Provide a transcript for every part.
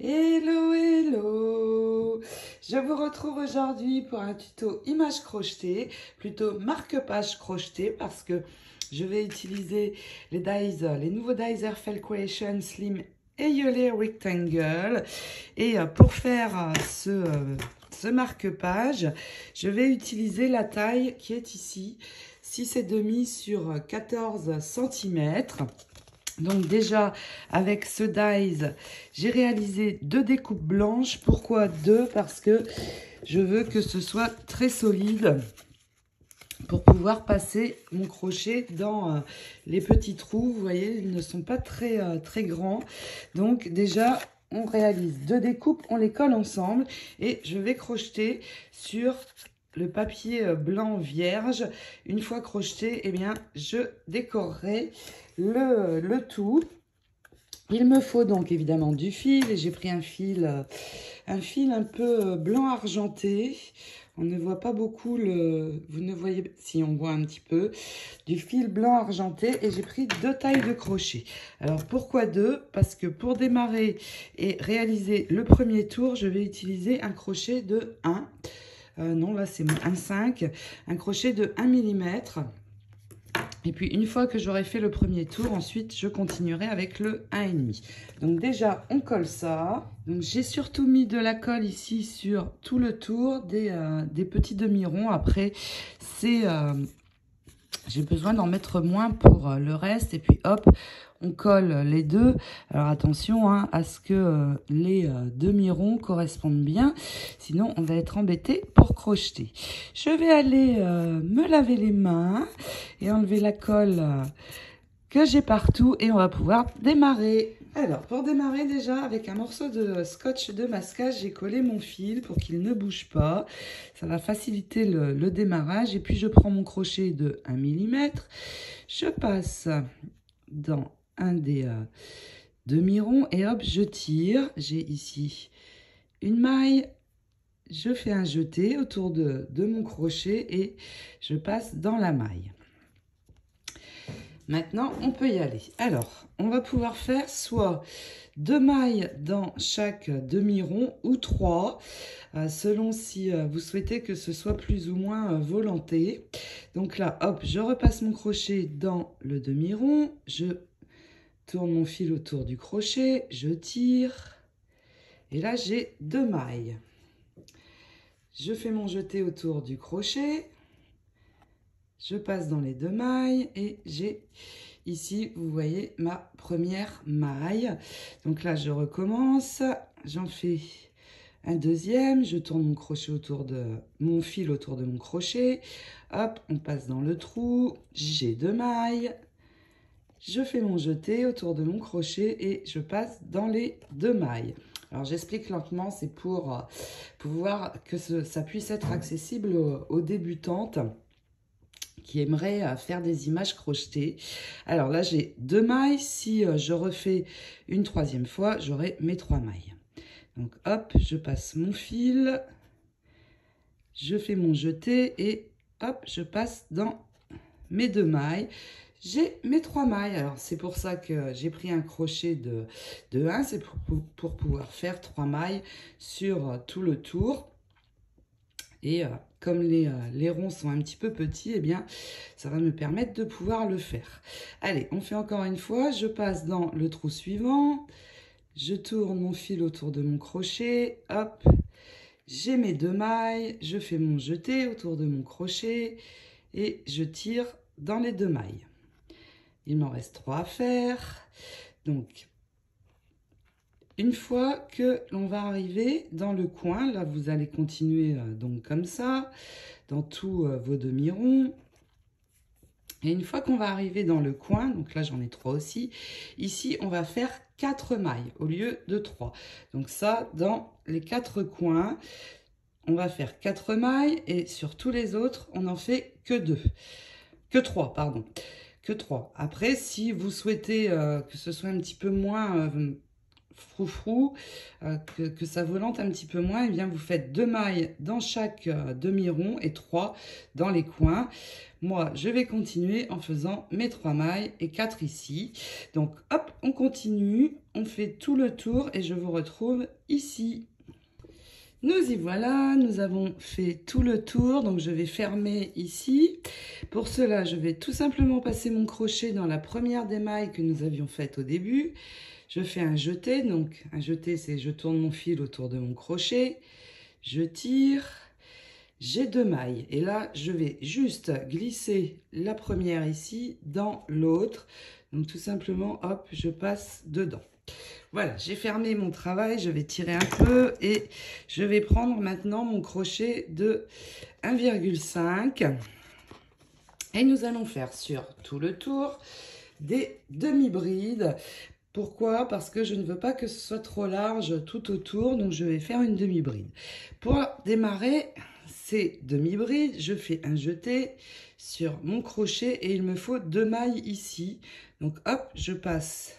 Hello, hello! Je vous retrouve aujourd'hui pour un tuto image crochetée, plutôt marque-page crochetée parce que je vais utiliser les nouveaux dies Airfel Creation Slim Aeole Rectangle. Et pour faire ce marque-page, je vais utiliser la taille qui est ici, 6,5 sur 14 cm. Donc déjà, avec ce dies, j'ai réalisé 2 découpes blanches. Pourquoi 2? Parce que je veux que ce soit très solide pour pouvoir passer mon crochet dans les petits trous. Vous voyez, ils ne sont pas très grands. Donc déjà, on réalise 2 découpes, on les colle ensemble et je vais crocheter sur le papier blanc vierge. Une fois crocheté, eh bien, je décorerai le tout. Il me faut donc évidemment du fil et j'ai pris un fil un peu blanc argenté. On ne voit pas beaucoup vous ne voyez, si on voit un petit peu, du fil blanc argenté et j'ai pris 2 tailles de crochet. Alors pourquoi 2? Parce que pour démarrer et réaliser le premier tour, je vais utiliser un crochet de 1. Non, là c'est un 5, un crochet de 1 mm. Et puis, une fois que j'aurai fait le premier tour, ensuite, je continuerai avec le 1,5. Donc déjà, on colle ça. Donc, j'ai surtout mis de la colle ici sur tout le tour des petits demi-ronds. Après, j'ai besoin d'en mettre moins pour le reste. Et puis, hop, on colle les deux. Alors, attention à ce que les demi-ronds correspondent bien. Sinon, on va être embêté pour crocheter. Je vais aller me laver les mains et enlever la colle que j'ai partout. Et on va pouvoir démarrer. Alors, pour démarrer déjà, avec un morceau de scotch de masquage, j'ai collé mon fil pour qu'il ne bouge pas. Ça va faciliter le démarrage. Et puis, je prends mon crochet de 1 mm. Je passe dans un des demi-ronds et hop, je tire. J'ai ici une maille. Je fais un jeté autour de mon crochet et je passe dans la maille. Maintenant, on peut y aller. Alors, on va pouvoir faire soit 2 mailles dans chaque demi-rond ou 3, selon si vous souhaitez que ce soit plus ou moins volanté. Donc là, hop, je repasse mon crochet dans le demi-rond, je tourne mon fil autour du crochet, je tire et là j'ai 2 mailles. Je fais mon jeté autour du crochet. Je passe dans les 2 mailles et j'ai ici, vous voyez, ma première maille. Donc là, je recommence. J'en fais un deuxième. Je tourne mon crochet autour de mon fil autour de mon crochet. Hop, on passe dans le trou. J'ai 2 mailles. Je fais mon jeté autour de mon crochet et je passe dans les 2 mailles. Alors, j'explique lentement, c'est pour pouvoir que ça puisse être accessible aux débutantes qui aimeraient faire des images crochetées. Alors là, j'ai 2 mailles. Si je refais une 3e fois, j'aurai mes 3 mailles. Donc, hop, je passe mon fil. Je fais mon jeté et hop, je passe dans mes 2 mailles. J'ai mes 3 mailles. Alors, c'est pour ça que j'ai pris un crochet de 1. C'est pour pouvoir faire 3 mailles sur tout le tour. Et comme les ronds sont un petit peu petits, eh bien, ça va me permettre de pouvoir le faire. Allez, on fait encore une fois. Je passe dans le trou suivant. Je tourne mon fil autour de mon crochet. Hop, j'ai mes 2 mailles. Je fais mon jeté autour de mon crochet. Et je tire dans les 2 mailles. Il m'en reste 3 à faire. Donc, une fois que l'on va arriver dans le coin, là vous allez continuer donc comme ça, dans tous vos demi-ronds. Et une fois qu'on va arriver dans le coin, donc là j'en ai 3 aussi, ici on va faire 4 mailles au lieu de 3. Donc ça, dans les 4 coins, on va faire 4 mailles et sur tous les autres, on n'en fait que 2. Que 3, pardon. Que 3. Après, si vous souhaitez que ce soit un petit peu moins froufrou, que ça volante un petit peu moins, et bien vous faites 2 mailles dans chaque demi-rond et 3 dans les coins. Moi, je vais continuer en faisant mes 3 mailles et 4 ici. Donc, hop, on continue, on fait tout le tour et je vous retrouve ici. Nous y voilà, nous avons fait tout le tour, donc je vais fermer ici. Pour cela, je vais tout simplement passer mon crochet dans la première des mailles que nous avions faites au début. Je fais un jeté, donc un jeté c'est je tourne mon fil autour de mon crochet, je tire, j'ai 2 mailles. Et là, je vais juste glisser la première ici dans l'autre. Donc tout simplement, hop, je passe dedans. Voilà, j'ai fermé mon travail, je vais tirer un peu et je vais prendre maintenant mon crochet de 1,5 et nous allons faire sur tout le tour des demi-brides. Pourquoi? Parce que je ne veux pas que ce soit trop large tout autour, donc je vais faire une demi-bride. Pour démarrer ces demi-brides, je fais un jeté sur mon crochet et il me faut 2 mailles ici. Donc hop, je passe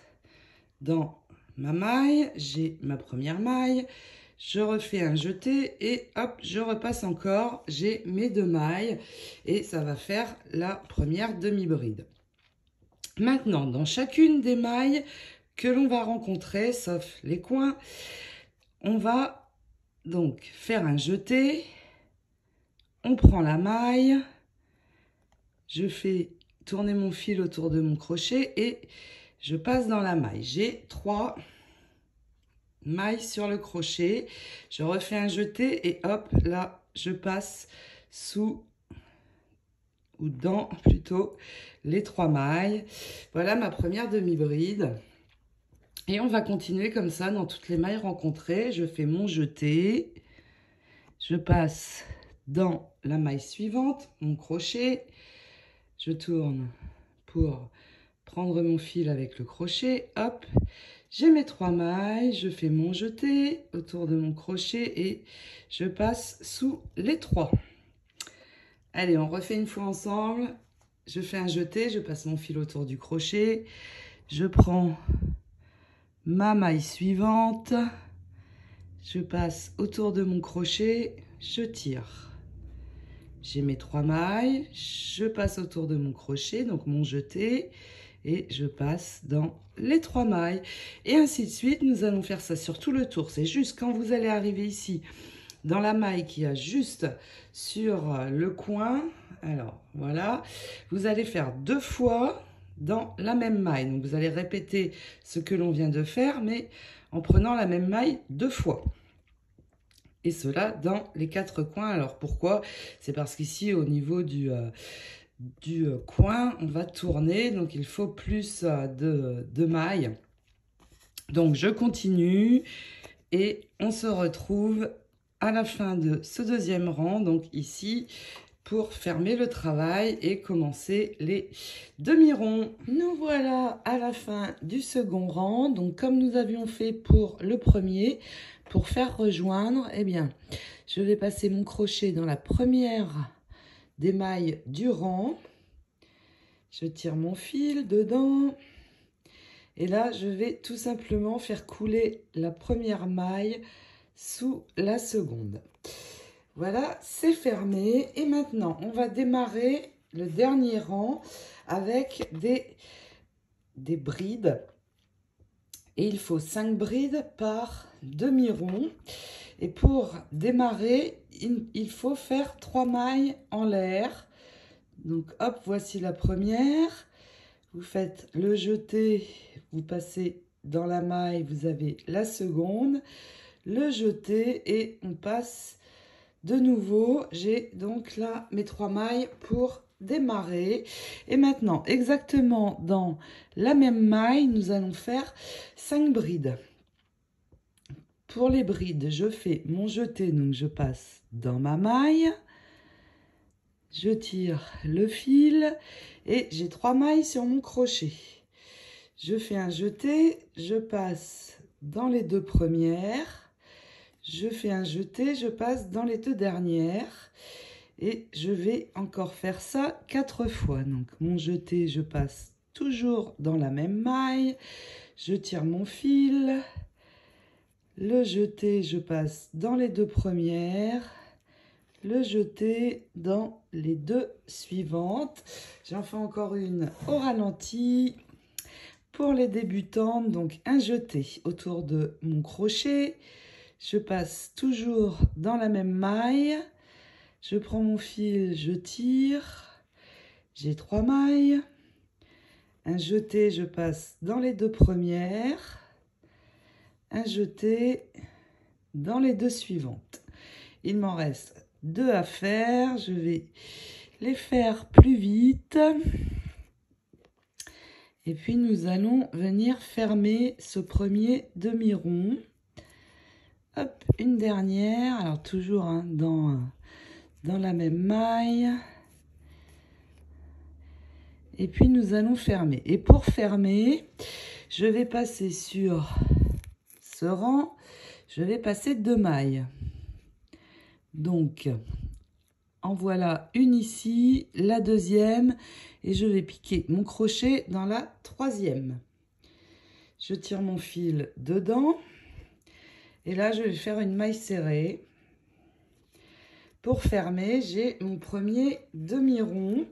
dans ma maille, j'ai ma première maille, je refais un jeté et hop, je repasse encore, j'ai mes 2 mailles et ça va faire la première demi-bride. Maintenant, dans chacune des mailles que l'on va rencontrer, sauf les coins, on va donc faire un jeté, on prend la maille, je fais tourner mon fil autour de mon crochet et je passe dans la maille. J'ai 3 mailles sur le crochet. Je refais un jeté et hop, là, je passe sous ou dans plutôt les 3 mailles. Voilà ma première demi-bride. Et on va continuer comme ça dans toutes les mailles rencontrées. Je fais mon jeté. Je passe dans la maille suivante, mon crochet. Je tourne pour prendre mon fil avec le crochet, hop, j'ai mes 3 mailles, je fais mon jeté autour de mon crochet et je passe sous les 3. Allez, on refait une fois ensemble, je fais un jeté, je passe mon fil autour du crochet, je prends ma maille suivante, je passe autour de mon crochet, je tire. J'ai mes 3 mailles, je passe autour de mon crochet, donc mon jeté, et je passe dans les 3 mailles. Et ainsi de suite, nous allons faire ça sur tout le tour. C'est juste quand vous allez arriver ici, dans la maille qui a juste sur le coin, alors voilà, vous allez faire 2 fois dans la même maille. Donc vous allez répéter ce que l'on vient de faire, mais en prenant la même maille 2 fois. Et cela dans les 4 coins. Alors pourquoi? C'est parce qu'ici au niveau du coin, on va tourner, donc il faut plus de mailles. Donc je continue et on se retrouve à la fin de ce deuxième rang, donc ici, pour fermer le travail et commencer les demi-ronds. Nous voilà à la fin du second rang, donc comme nous avions fait pour le premier, pour faire rejoindre, eh bien, je vais passer mon crochet dans la première des mailles du rang. Je tire mon fil dedans. Et là, je vais tout simplement faire couler la première maille sous la seconde. Voilà, c'est fermé. Et maintenant, on va démarrer le dernier rang avec des brides. Et il faut 5 brides par demi-rond. Et pour démarrer, il faut faire 3 mailles en l'air. Donc hop, voici la première. Vous faites le jeté, vous passez dans la maille, vous avez la seconde. Le jeté et on passe de nouveau. J'ai donc là mes 3 mailles pour démarrer. Et maintenant, exactement dans la même maille, nous allons faire 5 brides. Pour les brides, je fais mon jeté, donc je passe dans ma maille. Je tire le fil et j'ai 3 mailles sur mon crochet. Je fais un jeté, je passe dans les 2 premières. Je fais un jeté, je passe dans les 2 dernières. Et je vais encore faire ça 4 fois. Donc mon jeté, je passe toujours dans la même maille. Je tire mon fil. Le jeté, je passe dans les 2 premières. Le jeté dans les 2 suivantes. J'en fais encore une au ralenti. Pour les débutantes, donc un jeté autour de mon crochet. Je passe toujours dans la même maille. Je prends mon fil, je tire. J'ai 3 mailles. Un jeté, je passe dans les 2 premières. Un jeté dans les 2 suivantes. Il m'en reste 2 à faire. Je vais les faire plus vite. Et puis, nous allons venir fermer ce premier demi-rond. Hop, une dernière. Alors, toujours hein, dans la même maille. Et puis, nous allons fermer. Et pour fermer, je vais passer sur ce rang. Je vais passer 2 mailles. Donc, en voilà une ici, la deuxième. Et je vais piquer mon crochet dans la 3e. Je tire mon fil dedans. Et là, je vais faire une maille serrée. Pour fermer, j'ai mon premier demi-rond.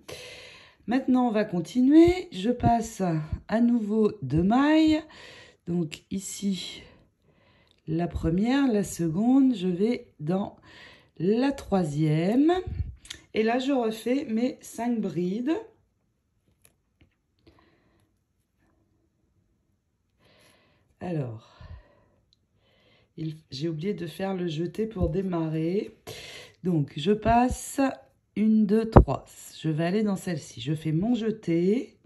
Maintenant, on va continuer. Je passe à nouveau 2 mailles. Donc ici, la première, la seconde, je vais dans la 3e. Et là, je refais mes 5 brides. Alors, j'ai oublié de faire le jeté pour démarrer. Donc, je passe 1, 2, 3. Je vais aller dans celle-ci. Je fais mon jeté.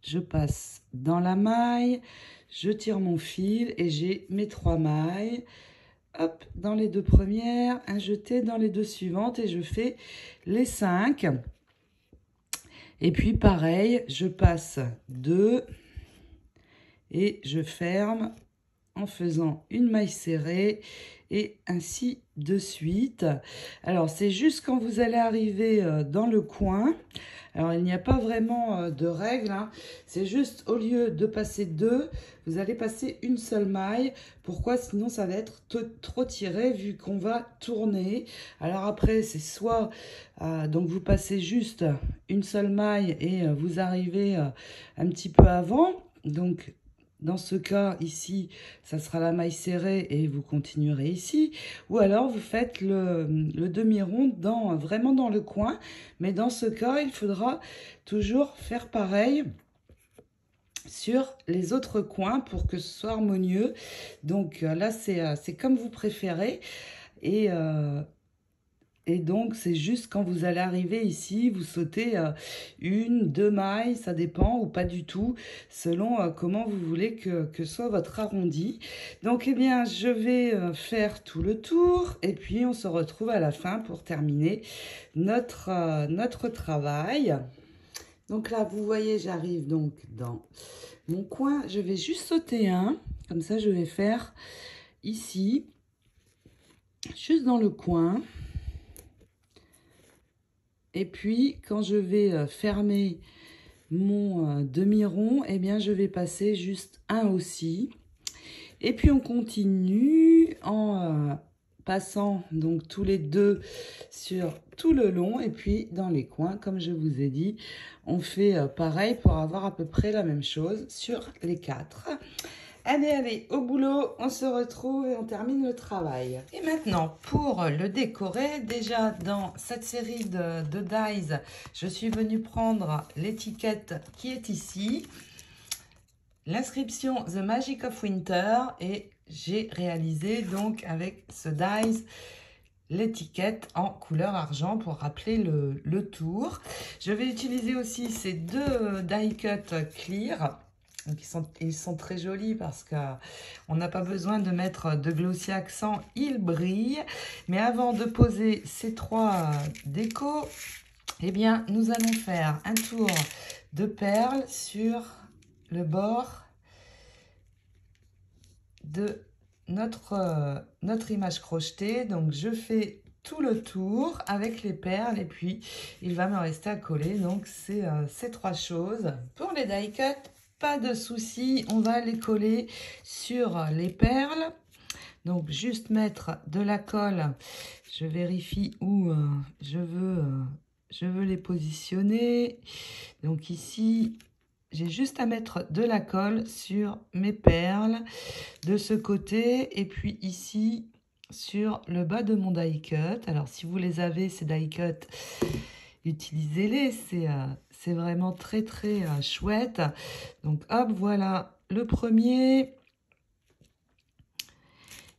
Je passe dans la maille. Je tire mon fil et j'ai mes 3 mailles. Hop, dans les 2 premières. Un jeté dans les 2 suivantes et je fais les 5. Et puis, pareil, je passe 2 et je ferme en faisant une maille serrée et ainsi de suite. Alors, c'est juste quand vous allez arriver dans le coin. Alors, il n'y a pas vraiment de règle. Hein. C'est juste, au lieu de passer 2, vous allez passer une seule maille. Pourquoi? Sinon, ça va être trop tiré vu qu'on va tourner. Alors après, c'est soit... donc, vous passez juste une seule maille et vous arrivez un petit peu avant. Donc, dans ce cas, ici, ça sera la maille serrée et vous continuerez ici. Ou alors, vous faites le demi-rond vraiment dans le coin. Mais dans ce cas, il faudra toujours faire pareil sur les autres coins pour que ce soit harmonieux. Donc là, c'est comme vous préférez. Et donc, c'est juste quand vous allez arriver ici, vous sautez 1, 2 mailles, ça dépend, ou pas du tout, selon comment vous voulez que soit votre arrondi. Donc, eh bien, je vais faire tout le tour, et puis on se retrouve à la fin pour terminer notre travail. Donc là, vous voyez, j'arrive donc dans mon coin. Je vais juste sauter un, comme ça, je vais faire ici, juste dans le coin. Et puis, quand je vais fermer mon demi-rond, eh bien, je vais passer juste un aussi. Et puis, on continue en passant donc tous les 2 sur tout le long. Et puis, dans les coins, comme je vous ai dit, on fait pareil pour avoir à peu près la même chose sur les 4. Allez, au boulot, on se retrouve et on termine le travail. Et maintenant, pour le décorer, déjà dans cette série de dies, je suis venue prendre l'étiquette qui est ici, l'inscription The Magic of Winter, et j'ai réalisé donc avec ce dies l'étiquette en couleur argent pour rappeler le tour. Je vais utiliser aussi ces 2 die cut clear. Donc ils sont très jolis parce qu'on n'a pas besoin de mettre de glossy accent, ils brillent. Mais avant de poser ces 3 décos, eh bien, nous allons faire un tour de perles sur le bord de notre image crochetée. Donc, je fais tout le tour avec les perles et puis il va me rester à coller donc ces 3 choses. Pour les die cut, pas de souci, on va les coller sur les perles. Donc, juste mettre de la colle. Je vérifie où je veux les positionner. Donc ici, j'ai juste à mettre de la colle sur mes perles de ce côté. Et puis ici, sur le bas de mon die cut. Alors, si vous les avez, ces die cut, utilisez-les. C'est vraiment très, très chouette. Donc, hop, voilà le premier.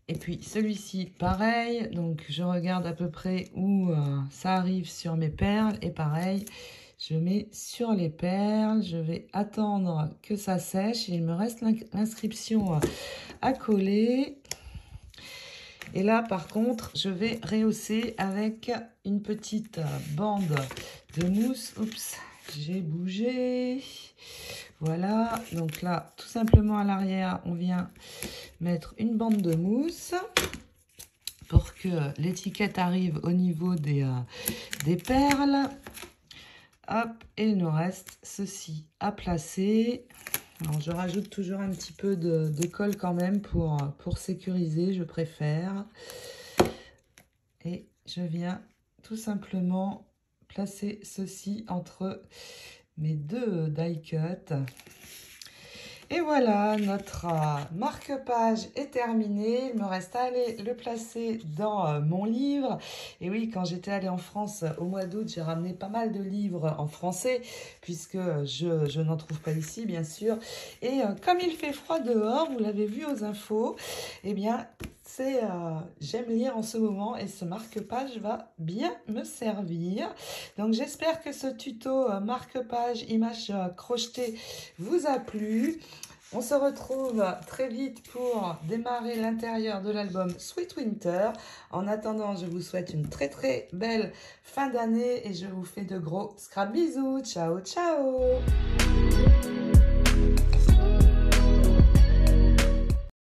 Et puis celui-ci, pareil, donc je regarde à peu près où ça arrive sur mes perles. Et pareil, je mets sur les perles. Je vais attendre que ça sèche. Il me reste l'inscription à coller. Et là, par contre, je vais rehausser avec une petite bande de mousse. Oups, j'ai bougé. Voilà, donc là, tout simplement à l'arrière, on vient mettre une bande de mousse pour que l'étiquette arrive au niveau des perles. Hop, et il nous reste ceci à placer. Alors, je rajoute toujours un petit peu de colle quand même pour sécuriser, je préfère. Et je viens tout simplement placer ceci entre mes deux die cut. Et voilà, notre marque-page est terminé. Il me reste à aller le placer dans mon livre. Et oui, quand j'étais allée en France au mois d'août, j'ai ramené pas mal de livres en français, puisque je n'en trouve pas ici, bien sûr. Et comme il fait froid dehors, vous l'avez vu aux infos, eh bien, j'aime lire en ce moment et ce marque-page va bien me servir. Donc, j'espère que ce tuto marque-page image crochetée vous a plu. On se retrouve très vite pour démarrer l'intérieur de l'album Sweet Winter. En attendant, je vous souhaite une très très belle fin d'année et je vous fais de gros scrap bisous. Ciao, ciao!